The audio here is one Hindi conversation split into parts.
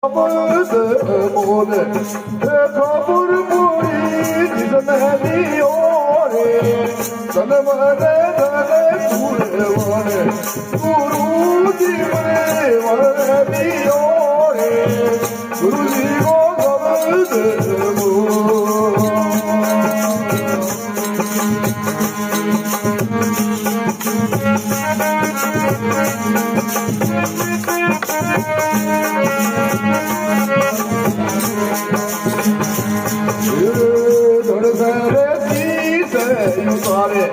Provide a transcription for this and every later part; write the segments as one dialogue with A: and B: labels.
A: 모래 거부를 뿌리 지선하니 오래 전에만에 나의 구레원에 구루지문에 원하니 오래 구루지고 겁을 들고 Sare,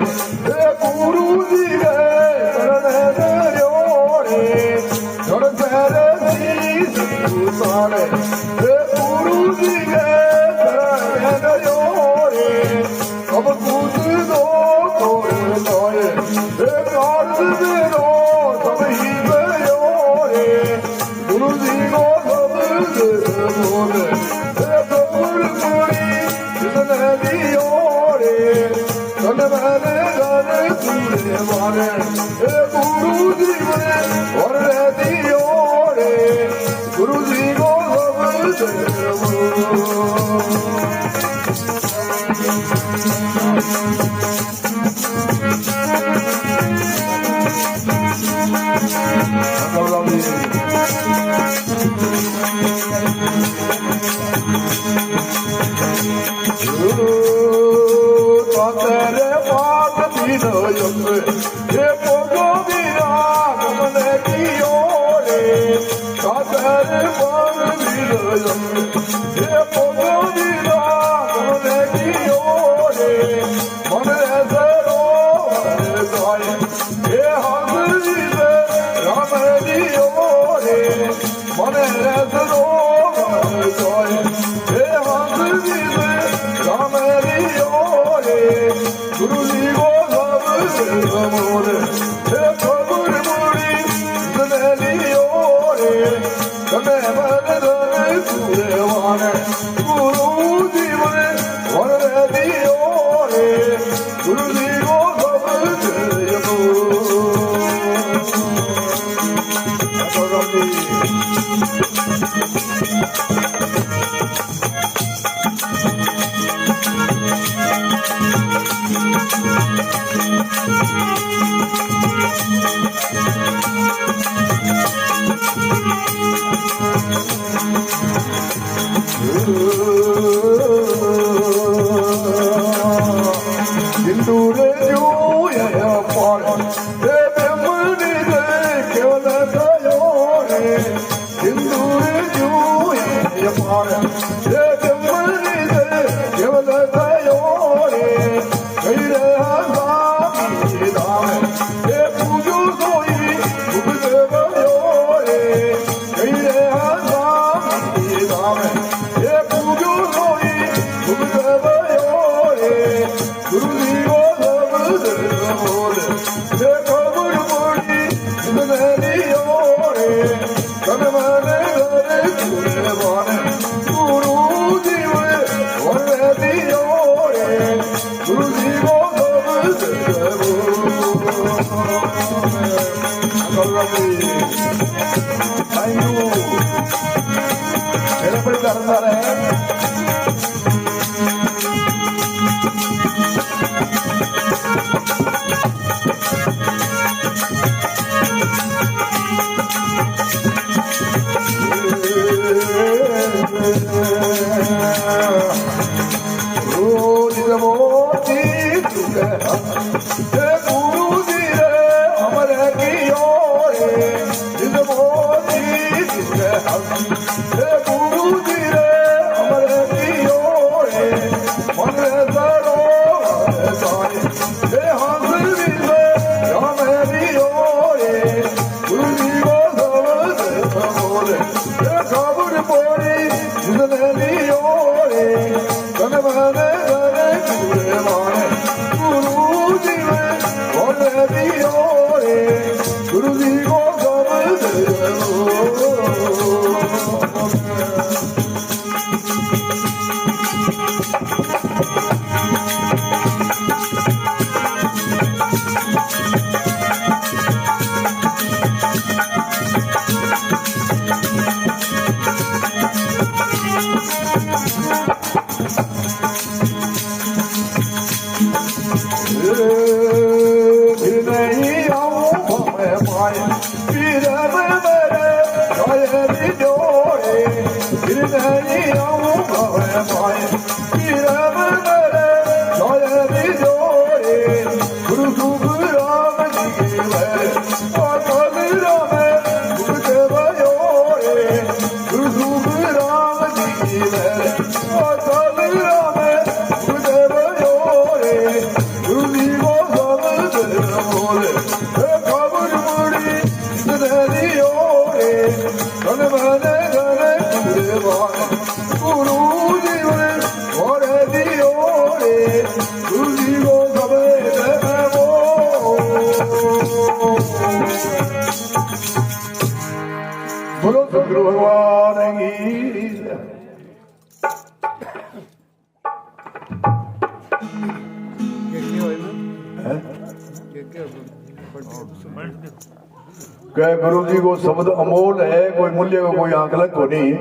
A: the Guru Dive, Saranaryore, Saranaryore, Sare, the Guru Dive, Saranaryore, Kaba Kusudo, Kore, the Gardudo, Sabihayore, Guru Digo, the Guru Puri, Saranaryore. Sanamane gane kure mane, Guruji mane varadi ore, Guruji go नहीं आऊं भवे माए किरम मेरे जोए भी जोरे गुरु सुख राम जी के वे और कबीरा में गुरुदेव जोरे गुरु सुख राम जी के वे और कबीरा में गुरुदेव जोरे गुरु जी को सब बोले खबर मुड़ी तेरी ओरे धन बने धने गुरु जी और दियो रे गुरु जी को सब बोलो सदगुरु भगवान की क्या गुरु जी को शब्द अमोल है कोई मूल्य को कोई आकलन को नहीं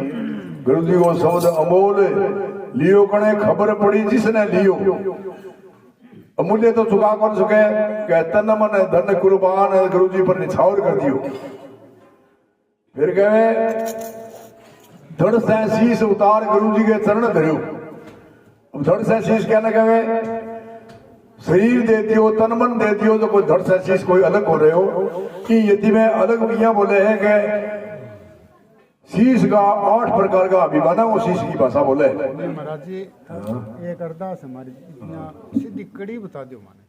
A: गुरु जी को शब्द अमोल लियो कने खबर पड़ी जिसने लियो अमूल्य तो चुका कौन सके क्या तन मन धन कुर्बान गुरु जी पर निछावर कर दियो फिर कहे धड़ से शीश उतार गुरु जी के चरण धरो अब धड़ से शीश कहना कहे शरीर दे दियो तन मन दे दियो तो कोई धड़ से शीश कोई अलग हो रहे हो कि यदि में अलग यहाँ बोले हैं कि शीश का 8 प्रकार का अभिमान है वो शीश की भाषा बोले
B: महाराज जी एक अरदास हमारी सीधी कड़ी बता दो माने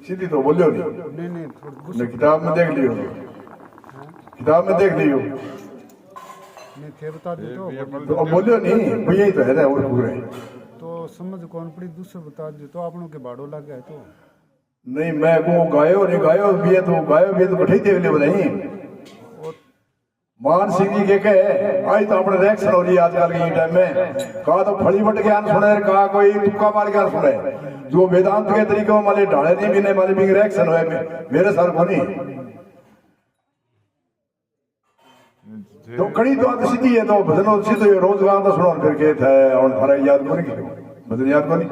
A: सीधी तो बोलियो नहीं किताब में देख लियो किताब में देख लियो
B: नहीं थे बता दो
A: तो बोलियो नहीं भैया तो है और पूरे
B: तो समझ कौन पड़ी दूसरे बता दो तो आपनों के बाड़ो लग गए तो
A: नहीं मैं को गायो नहीं गायो भी है तो गायो भी तो कठई देख ले बोले मान सिंह जी के कहे आज तो अपने रिएक्शन हो रही है आजकल के टाइम में कहा तो फड़ी बट ज्ञान सुने कहा कोई तुक्का मार ज्ञान सुने जो वेदांत के तरीके माले ढाले नहीं बिने माले भी रिएक्शन हुए मेरे सर को नहीं तो कड़ी तो आती सीधी है तो भजन सीधे रोजगार तो सुनो फिर के थे और थारा याद को नहीं भजन याद को नहीं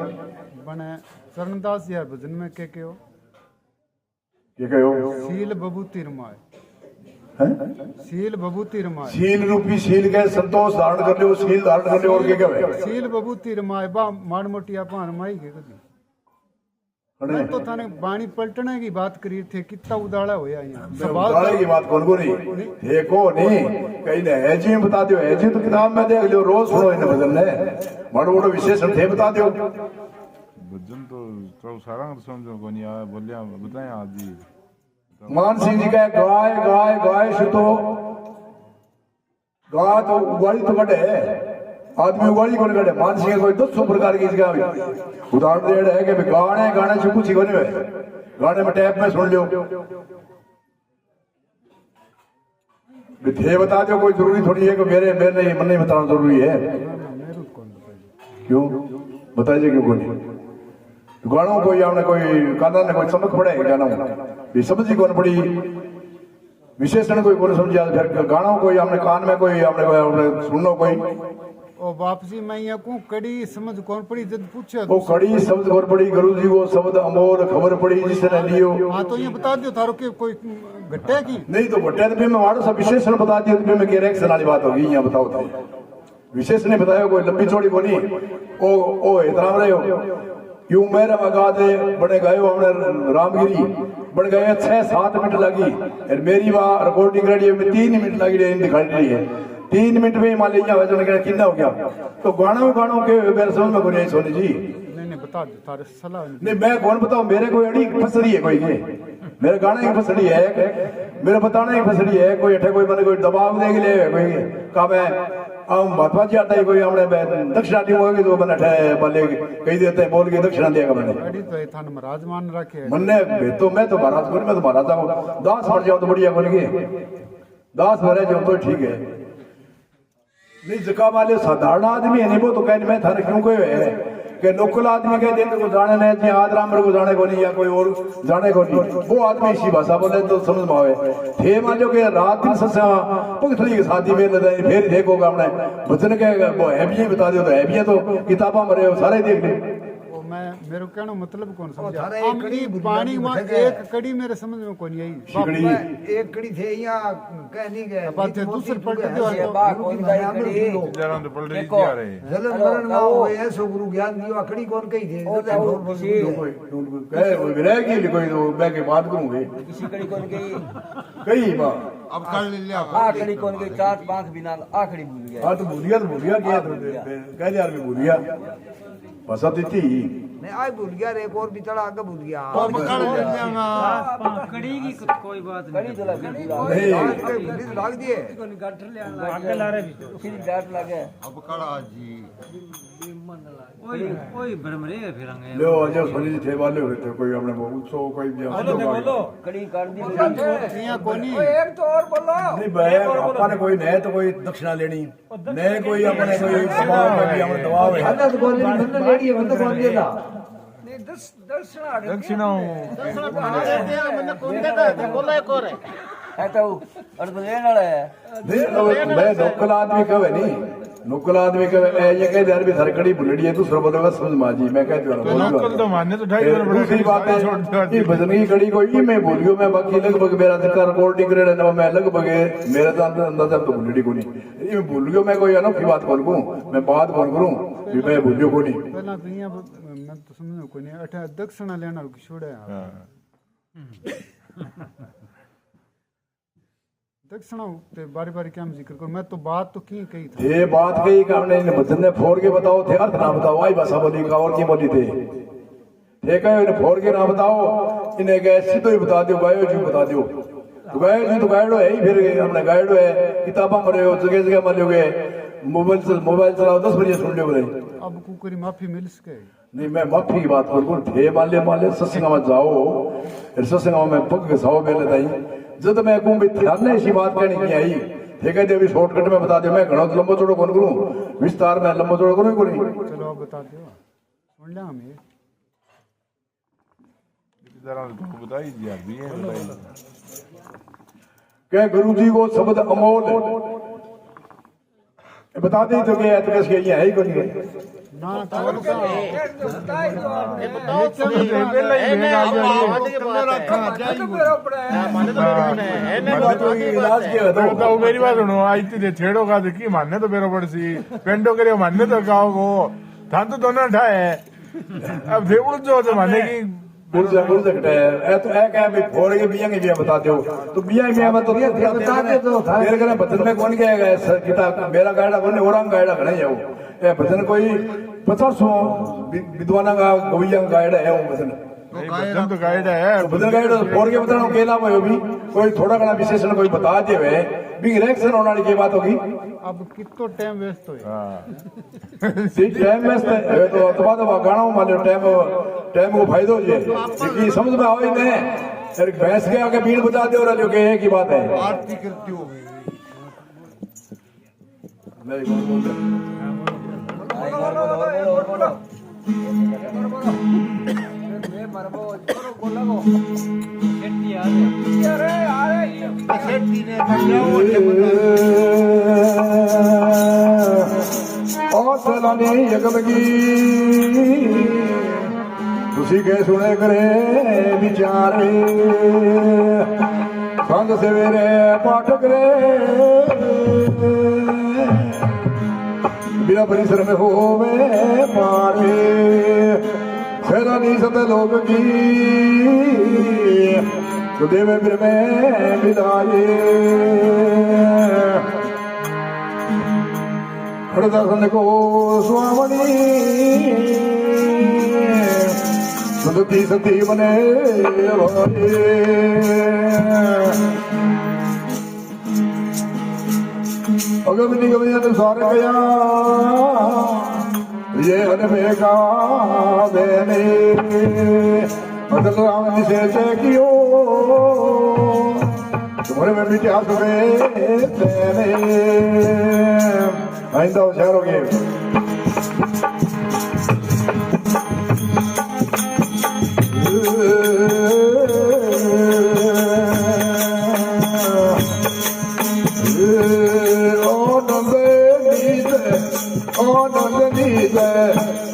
B: बने चरणदास यार भजन में के हो
A: के कहो
B: सील बबूती रमाए शील बबूती रमाए
A: शील रूपी शील के संतोष धारण कर ले शील धारण कर ले और के कहे
B: शील बबूती रमाए बा माड़ मोटी आपा रमाई के कदी मैं तो थाने बाणी पलटने की बात करी थे कितना उदाड़ा होया यहाँ
A: उदाड़े की बात कौन को नहीं देखो नहीं कहीं ने है जी बता दियो है जी तो किताब में देख लियो रोज सुनो इन भजन ने बड़ो बड़ो विशेषण थे बता दियो
C: भजन तो सारा समझो को नहीं आया बोलिया बताएं आज जी
A: मान सिंह जी का गाय गाय गाय सुतो गाय तो उगाड़ी तो कटे आदमी उगाड़ी कौन कटे मान सिंह कोई 200 प्रकार की जगह उदाहरण दे है कि गाने गाने से कुछ ही कोनी है गाने में टैप में सुन लियो थे बता दो कोई जरूरी थोड़ी है कि मेरे मेरे मन नहीं बताना जरूरी है क्यों बताइए क्यों कोई गानों कोई आपने कोई काना ने कोई समझ पड़े गानों भी समझी कौन पड़ी विशेषण कोई कौन समझा फिर गानों कोई आपने कान में कोई आपने सुनो कोई
B: ओ वापसी मैं यहाँ को कड़ी समझ कौन पड़ी जब पूछे
A: वो कड़ी शब्द कौन पड़ी गुरु जी को शब्द अमोल खबर पड़ी जिसने लियो
B: हाँ तो ये बता दियो थारो के कोई घटे की
A: नहीं तो घटे तो मैं वाड़ो सा विशेषण बता दियो तो मैं कह रिएक्शन वाली बात होगी यहाँ बताओ तो विशेषण बतायो कोई लंबी चौड़ी को नहीं ओ इतना रहे हो यूं मेरे मगा दे बड़े गए हमने रामगिरी बन गए 6-7 मिनट लगी और मेरी वहाँ रिकॉर्डिंग रेडी में 3 मिनट लगी दिखाई रही है 3 मिनट में मान लीजिए वजन कितना हो गया तो गानों के मेरे समझ में कोई सोनी जी
B: नहीं बता दो तारे सलाह
A: नहीं मैं कौन बताऊं मेरे कोई अड़ी फसड़ी है कोई मेरे गाने की फसड़ी है मेरे बताने की फसड़ी है कोई अठे कोई मैंने कोई दबाव दे के लिए कोई कहा मैं हम महात्मा जी आता है कोई हमने दक्षिणा दी होगी तो मैंने अठे बोले कही देते हैं बोल के दक्षिणा देगा मैंने
B: अड़ी तो थान महाराज मान रखे
A: मन्ने मैं तो महाराज को मैं तो महाराजा हूँ दास मर जाओ तो बढ़िया बोल के दास मरे जाओ तो ठीक है नहीं जका वाले साधारण आदमी है नहीं वो तो कहने मैं थाने क्यों कोई है कि लोकल आदमी कह देते को जाने नहीं जी आदरामर को जाने को नहीं या कोई और जाने को नहीं वो आदमी इसी भाषा बोले तो समझ में आवे थे मान लो कि रात दिन सस्या पुगथली की शादी में लदाई फिर देखोगा हमने भजन के वो है भी बता दो तो है भी तो किताबा मरे सारे देख ले
B: मैं मेरे कहना मतलब कौन समझा
D: थारा एक
B: हम
D: कड़ी
B: ई
D: बुनियादी
B: पानी में
D: बैठे
B: एक कड़ी मेरे समझ में कोनी आई
A: शिकड़ी
D: एक कड़ी थे यहाँ कह नहीं गए
B: बात है दूसरे पलट दो
E: ये बा कोई कड़ी
C: जरा तो पलट
E: देखो,
C: दिया रे
D: जलन मरण ना हो ऐसो गुरु ज्ञान दियो कड़ी कौन कही थे
E: ओ जाओ किसी
A: कहे वो रहेगी कोई तो मैं की बात करूंगी
E: किसी कड़ी कौन गई
A: कई बात
B: अब कर ले लिया
E: आखड़ी कौन गई 4-5 बिना आखड़ी भूल गया
A: हाँ तो भूलिया क्या कह यार भी भूलिया बसा देती
D: नहीं आज भूल गया रे एक और भी चढ़ा आगे भूल गया
B: अब कर ले लिया
F: कड़ी की कोई बात
E: कड़ी तो लगी
A: नहीं
D: आज के पुलिस भाग दिए
E: फिर डांट लगे
B: अब कड़ा जी
F: कोई भ्रमरे है फिर अंगे
A: लो अजय सोनी जी थे वाले हुए थे कोई हमने उत्सव कोई भी
E: कड़ी काट दी
B: यहाँ कोनी
D: एक तो और बोलो
A: नहीं भाई अपन कोई नए तो कोई दक्षिणा लेनी नए कोई अपने कोई दबाव में भी हमने दबाव है
D: अन्ना तो बोल बंद लेडी है बंद कौन देता नहीं
C: दक्षिणा
E: है तो और तो लेने वाला है
A: मैं नौकल आदमी कहे नहीं नौकल आदमी कहे ये कह यार भी धरकड़ी बुलड़ी है तू सर्वदों का समझ माजी मैं कहती हूँ
C: नौकल तो मान्य तो ढाई
A: दूसरी बात है ये भजन की कड़ी को ये मैं बोलियो मैं बाकी लगभग मेरा का रिकॉर्डिंग करे ना मैं लगभग मेरा तो अंदाजा तो बुलड़ी को नहीं ये बोलियो मैं कोई अनोखी बात कौन कहूँ मैं बात कौन करूँ कि मैं बोलियो को नहीं
B: पहला तो यहाँ मैं तो समझ में कोनी अठा दक्षिणा लेना छोड़े दक्षिणा ते बारी बारी क्या जिक्र करो मैं तो बात तो की कही था
A: ये बात कही कि हमने इन भजन ने फोड़ के बताओ थे अर्थ ना बताओ आई भाषा बोली का और की बोली थे ठीक है इन्हें फोड़ के ना बताओ इन्हें कहे सीधो ही बता दो गायो जी बता दो तो गायो जी तो गायडो है ही फिर हमने गायडो है किताबा मरे हो जगह जगह मरे हो मोबाइल चलाओ 10 बजे सुन लियो बोले
B: अब कुकरी माफी मिल सके
A: नहीं मैं माफी की बात करूँ थे मान ले सत्संग में जाओ सत्संग में पग घसाओ पहले ताई जब मैं कहूँ भी ध्यान ने ऐसी बात कहने की आई ठीक है अभी शॉर्टकट में बता दे मैं घना लंबो चौड़ो कौन करूँ विस्तार में लंबो चौड़ो करूँ को नहीं
B: चलो आप बता दो सुन लिया हमें
C: जरा तो बताई दिया भी है बताई
A: क्या गुरु जी को शब्द अमोल है बता दे तो क्या तो कैसे है ही कोई नहीं
B: ना तो
C: तो मेरी बात सुनो आई थी छेड़ो का देखी मानने तो बेरो पड़सी पेंडो करे मानने तो गाओ को थान तो दोनों ठाए अब देखो जो मानने की
A: गुरजा कटे है तो है क्या भी फोड़ के बिया के बिया बता दो तो बिया में तो
D: बता दे तो
A: मेरे घर भजन में कौन कहेगा किताब मेरा गायड़ा कौन औरंग गायड़ा खड़े जाओ ये भजन कोई 50 विद्वाना का गवैया गायड़ा है वो भजन
C: भजन तो गाइड है
A: भजन गायड़ा फोड़ के बताना केला में भी कोई थोड़ा घना विशेषण कोई बता दे वे भी रिएक्शन होने वाली की बात होगी
B: अब कितो टाइम वेस्ट होए
A: सी टाइम वेस्ट है तो अथवा तो गाना मान टाइम को फायदो जे क्योंकि समझ में आवे ने यार भैंस के आगे भीड़ बता दे और जो के एक ही बात है
B: आरती करती हो
A: नहीं बोल
F: शेट्टी आ रहे
A: और सलानी यगमगी तुसी के सुने करे विचारे संग सवेरे पाठ करे बिना परिश्रम होवे मारे सैलानी सब लोग की तो देवे फिर में विदाए हरदासन को स्वामणी सुधती सती बने अगम निगम अनुसार गया ये हनमे का देने अदल राम निषेध कियो तुम्हारे में भी क्या सुबह देने आइंदा होशियार हो गए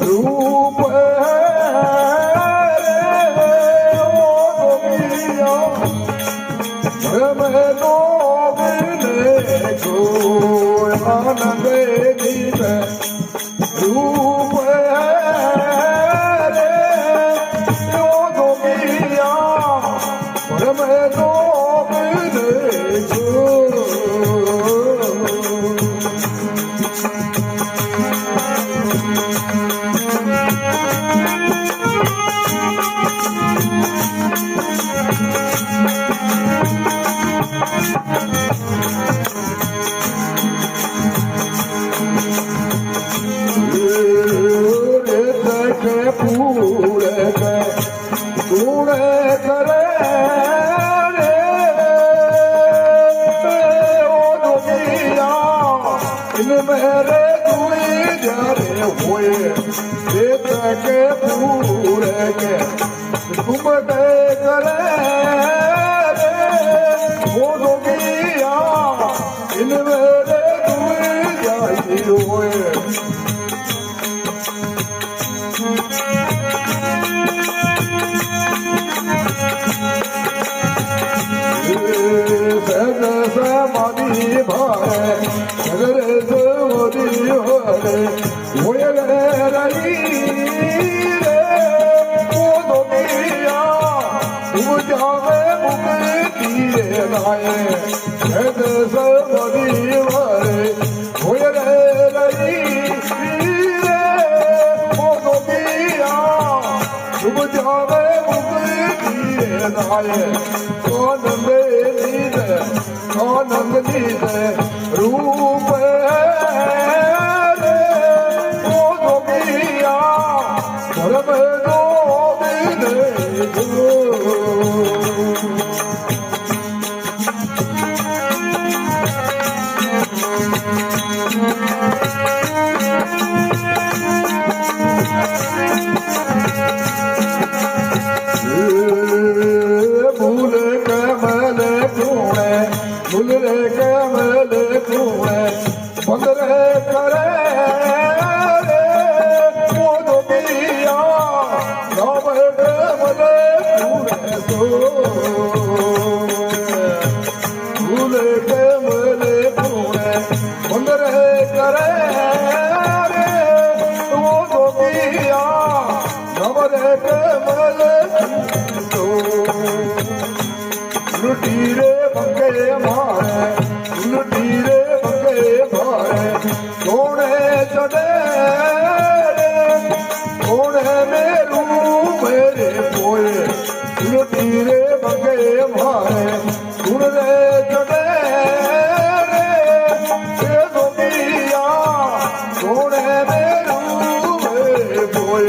A: रूप आनंद गीत रूप रे ओ गोगिया परम गोविंद जो मेरे दुई जारे हुए के पूरे के तुम के करे वो गोगिया इन मेरे दुई जारी हुए समाधि भारे नगर जोरी होरे होरे रही रे ओ गोगिया तुम जावे मुक्ति रे लाए नगर समाधि भारे होरे रही रे ओ गोगिया तुम जावे मुक्ति रे लाए आनंद नीले रूप रे ओ गोगिया परम गोविंद जो भूल कमल ढूंढे भूल कमल ढूंढे बंदरे करे वो गोगिया नाम कमल ढूंढे तो भूल कमल ढूंढे बंदरे करे वो गोगिया नाम कमल लुटीरे बंगे मारे लुटीरे बंगे मारे सोने चढ़े सोने मेरू मेरे पोए लुटीरे बंगे मारे सुनने चढ़े गोगिया सोने मेरू मेरे पोए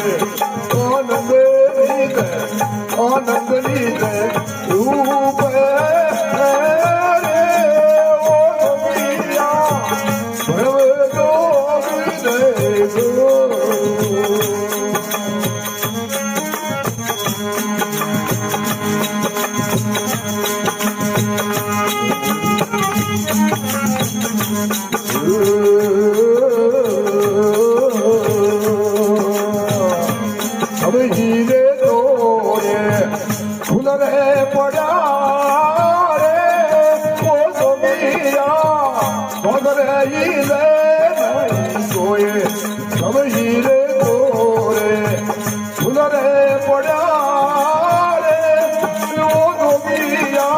A: आनंद नीले रूप अब हीरे तोरे फूल रे पड़ा रे ओ गोगिया मगर हीरे नहीं सोए अब हीरे तोरे फूल रे पड़ा रे ओ गोगिया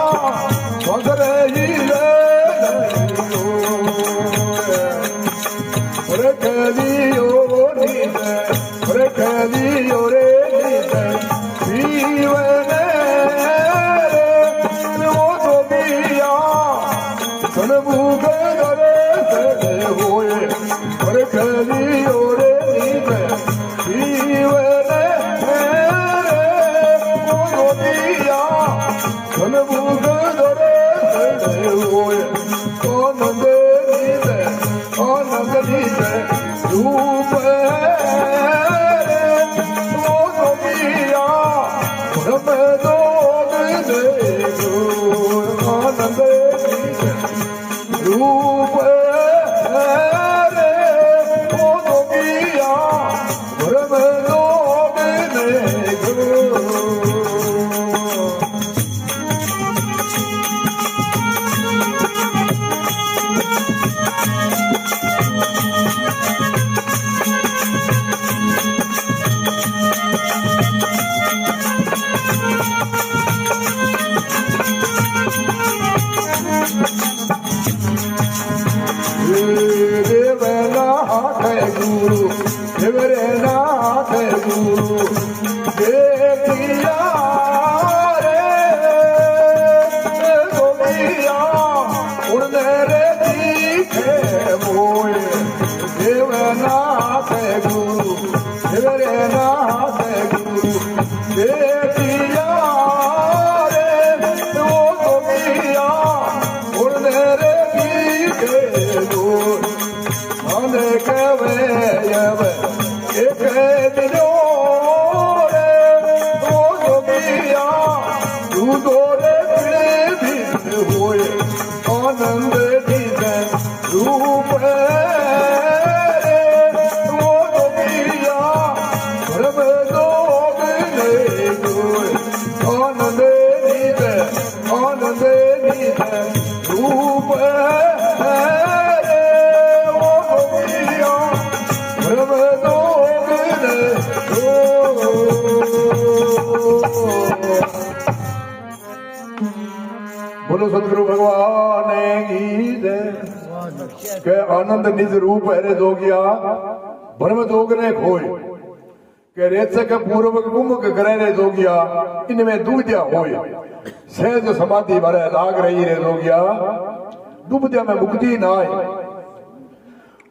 A: मगर हीरे नहीं सोए रे कलियो नीले रे कलियो रे नीले जीवने वो गोगिया सनमुख रे सड़े हुए रे कलियो रे नीले जीवने वो गोगिया सनमुख रे सड़े हुए आनंद नीले रूप वो गोगिया परम गोविंद जो आनंद नीले रूप वो गोगिया परम गोविंद जो गुरु देवरे नाथ गुरु देखिया रे गोपिया उड़ने रे दिखे मोए देवनाथ गुरु देवरे नाथ गुरु देखिया रे वो गोपिया उड़ने रे दिखे मोए मन कवे यव एक दिनो रे वो गोपिया तू दोरे पिड़े भी होए आनंद दीने रूप रे वो गोपिया ब्रह्म लोक ने होए आनंद दीने रूप रे वो गोपिया ब्रह्म लोक ने बोलो सतगुरु भगवान की जय के आनंद निज रूप हरे जोगिया भ्रम जोग ने खोए के रेचक पूर्वक कुंभक करे रे जोगिया इनमें दूधिया होए सहज समाधि भरे लाग रही रे जोगिया डूबदिया में मुक्ति नाय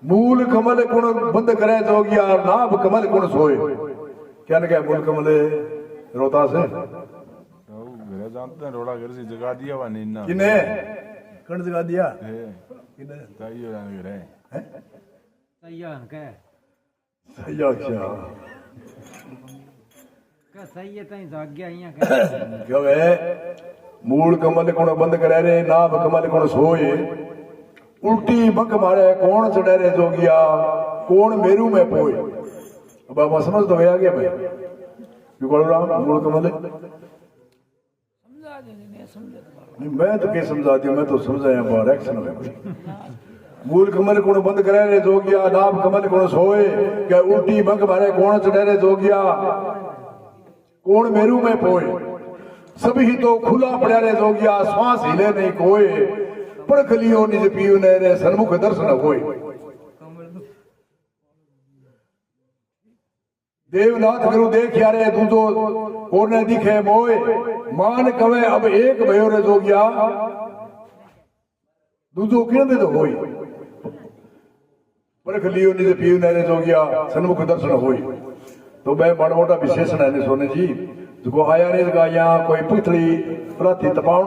A: मूल कमल गुण बंद करे जोगिया नाभ कमल गुण सोए क्या न क्या मूल कमल रोता से
C: घरे जानते हैं रोड़ा घर से जगा दिया वा नीना
A: किने कण जगा दिया
C: है
A: किने
C: ताई हो जाने घरे
F: सैयन के
A: सही अच्छा
F: सही है तई जाग गया यहाँ के
A: क्यों है मूल कमल गुण बंद करे रे नाभ कमल गुण सोए उल्टी बक मारे कौन चढ़े रे जोगिया कौन मेरू में पोए अब आप समझ तो गया क्या भाई राम मूल कमल नहीं मैं तो क्या समझा दिया मैं तो समझाया बार एक्शन में मूल कमल गुण बंद करे रे जोगिया नाभ कमल गुण सोए क्या उल्टी बक मारे कौन चढ़े रे जोगिया कौन मेरू में पोए सभी तो खुला पड़ा रे जोगिया श्वास हिले नहीं कोए पड़ख लियो निज पीयू ने रे सन्मुख दर्शन होए देवनाथ गुरु देख यारे दूजो और ने दिखे मोए मान कवे अब एक भयो रे जोगिया दूजो किन दे तो होई पड़ख लियो निज पीयू ने रे जोगिया सन्मुख दर्शन होए तो मैं माड़ा मोटा विशेषण है सोने जी जो आया नहीं यहाँ कोई पुतली प्राथी तपावनो